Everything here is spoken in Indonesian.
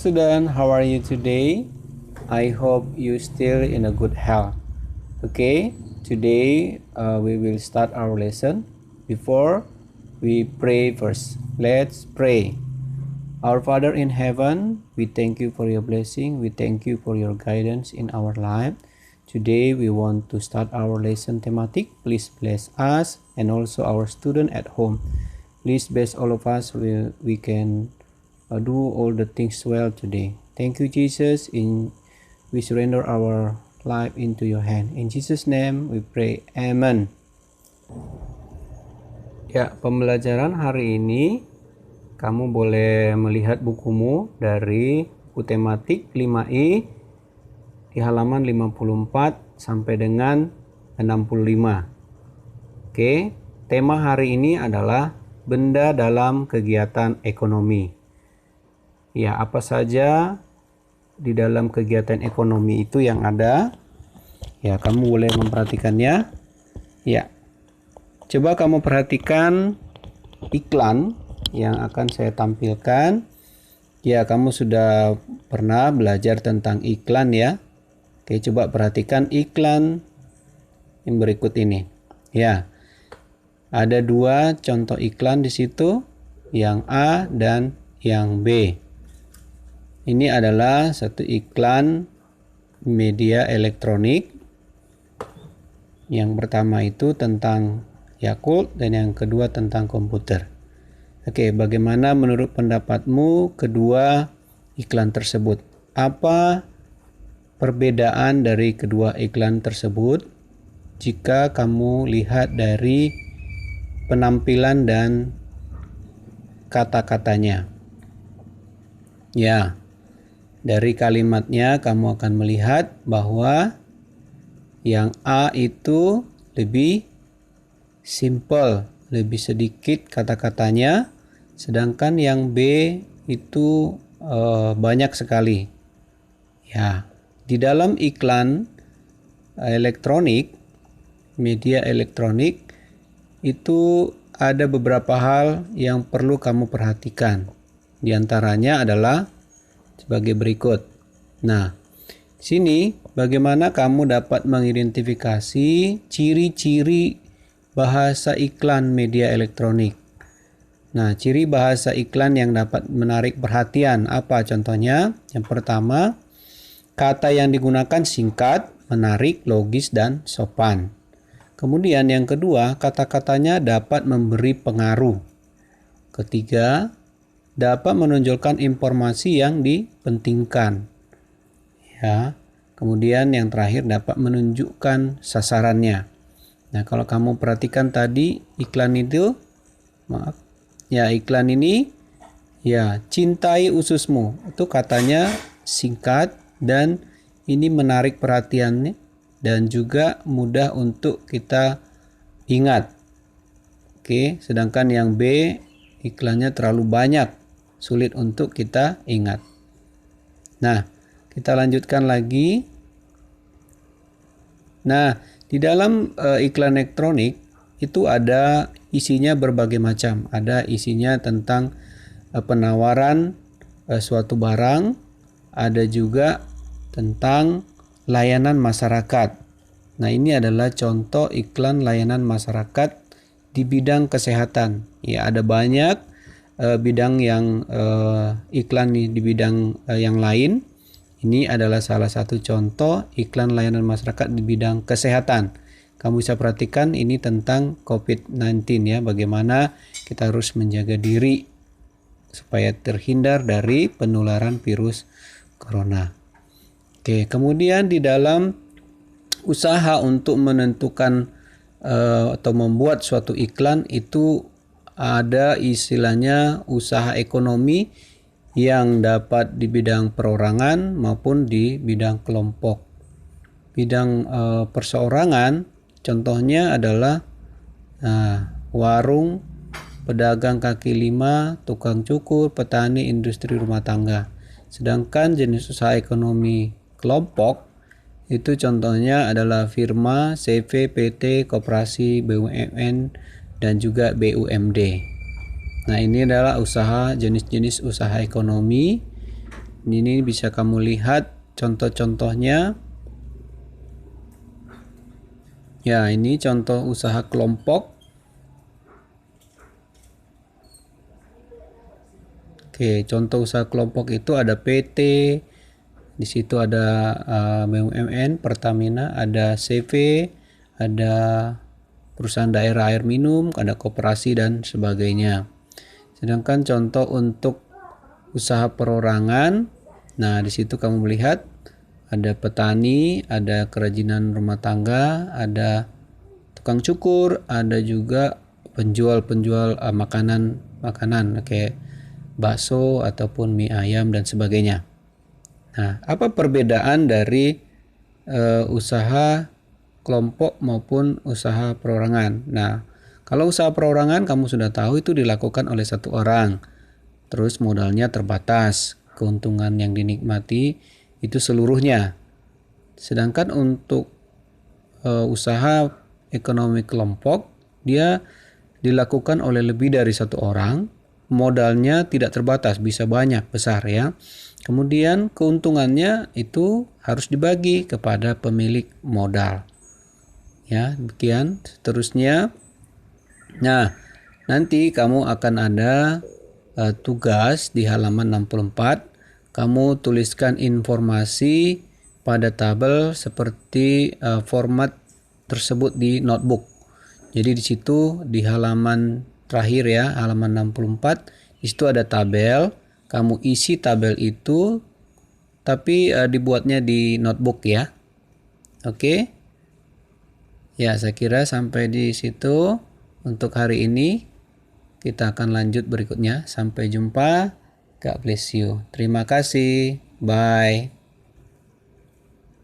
student, how are you today? I hope you still in a good health. Okay, today we will start our lesson. Before we pray first, let's pray. Our Father in heaven, we thank you for your blessing. We thank you for your guidance in our life. Today we want to start our lesson thematic. Please bless us and also our student at home. Please bless all of us. We can do all the things well today. Thank you, Jesus. We surrender our life into your hand. In Jesus' name we pray. Amen. Ya, pembelajaran hari ini kamu boleh melihat bukumu dari buku tematik 5I di halaman 54 sampai dengan 65. Oke, tema hari ini adalah benda dalam kegiatan ekonomi. Ya, apa saja di dalam kegiatan ekonomi itu yang ada? Ya, kamu boleh memperhatikannya. Ya, coba kamu perhatikan iklan yang akan saya tampilkan. Ya, kamu sudah pernah belajar tentang iklan ya. Oke, coba perhatikan iklan yang berikut ini. Ya, ada dua contoh iklan di situ, yang A dan yang B. Ini adalah satu iklan media elektronik. Yang pertama itu tentang Yakult dan yang kedua tentang komputer. Oke, bagaimana menurut pendapatmu kedua iklan tersebut? Apa perbedaan dari kedua iklan tersebut jika kamu lihat dari penampilan dan kata-katanya? Ya, dari kalimatnya kamu akan melihat bahwa yang A itu lebih simple, lebih sedikit kata-katanya, sedangkan yang B itu banyak sekali. Ya, di dalam iklan elektronik, media elektronik, itu ada beberapa hal yang perlu kamu perhatikan. Di antaranya adalah sebagai berikut. Nah, sini bagaimana kamu dapat mengidentifikasi ciri-ciri bahasa iklan media elektronik. Nah, ciri bahasa iklan yang dapat menarik perhatian apa contohnya? Yang pertama, kata yang digunakan singkat, menarik, logis, dan sopan. Kemudian yang kedua, kata-katanya dapat memberi pengaruh. Ketiga, dapat menonjolkan informasi yang dipentingkan. Ya. Kemudian yang terakhir dapat menunjukkan sasarannya. Nah, kalau kamu perhatikan tadi iklan itu, iklan ini, ya, cintai ususmu. Itu katanya singkat dan ini menarik perhatiannya dan juga mudah untuk kita ingat. Oke, sedangkan yang B iklannya terlalu banyak, sulit untuk kita ingat. Nah, kita lanjutkan lagi. Nah, di dalam iklan elektronik itu ada isinya berbagai macam. Ada isinya tentang penawaran suatu barang, ada juga tentang layanan masyarakat. Nah, ini adalah contoh iklan layanan masyarakat di bidang kesehatan. Ya, ada banyak bidang yang iklan di bidang yang lain. Ini adalah salah satu contoh iklan layanan masyarakat di bidang kesehatan. Kamu bisa perhatikan ini tentang COVID-19 ya, bagaimana kita harus menjaga diri supaya terhindar dari penularan virus corona. Oke, kemudian di dalam usaha untuk menentukan atau membuat suatu iklan itu ada istilahnya usaha ekonomi yang dapat di bidang perorangan maupun di bidang kelompok. Bidang perseorangan contohnya adalah warung, pedagang kaki lima, tukang cukur, petani, industri rumah tangga. Sedangkan jenis usaha ekonomi kelompok itu contohnya adalah firma, CV, PT, koperasi, BUMN, dan juga BUMD. Nah, ini adalah jenis-jenis usaha ekonomi Ini bisa kamu lihat contoh-contohnya. Ya, ini contoh usaha kelompok. Oke, contoh usaha kelompok itu ada PT, di situ ada BUMN, Pertamina, ada CV, ada perusahaan daerah air minum, ada koperasi dan sebagainya. Sedangkan contoh untuk usaha perorangan, nah di situ kamu melihat ada petani, ada kerajinan rumah tangga, ada tukang cukur, ada juga penjual-penjual makanan kayak bakso ataupun mie ayam dan sebagainya. Nah, apa perbedaan dari usaha kelompok maupun usaha perorangan? Nah, kalau usaha perorangan kamu sudah tahu itu dilakukan oleh satu orang. Terus modalnya terbatas, keuntungan yang dinikmati itu seluruhnya. Sedangkan untuk usaha ekonomi kelompok, dia dilakukan oleh lebih dari satu orang, modalnya tidak terbatas, bisa banyak, besar ya. Kemudian keuntungannya itu harus dibagi kepada pemilik modal. Ya, demikian seterusnya. Nah, nanti kamu akan ada tugas di halaman 64. Kamu tuliskan informasi pada tabel seperti format tersebut di notebook. Jadi di situ di halaman terakhir ya, halaman 64, di situ ada tabel. Kamu isi tabel itu tapi dibuatnya di notebook ya. Oke. Ya, saya kira sampai di situ untuk hari ini. Kita akan lanjut berikutnya. Sampai jumpa. God bless you. Terima kasih. Bye.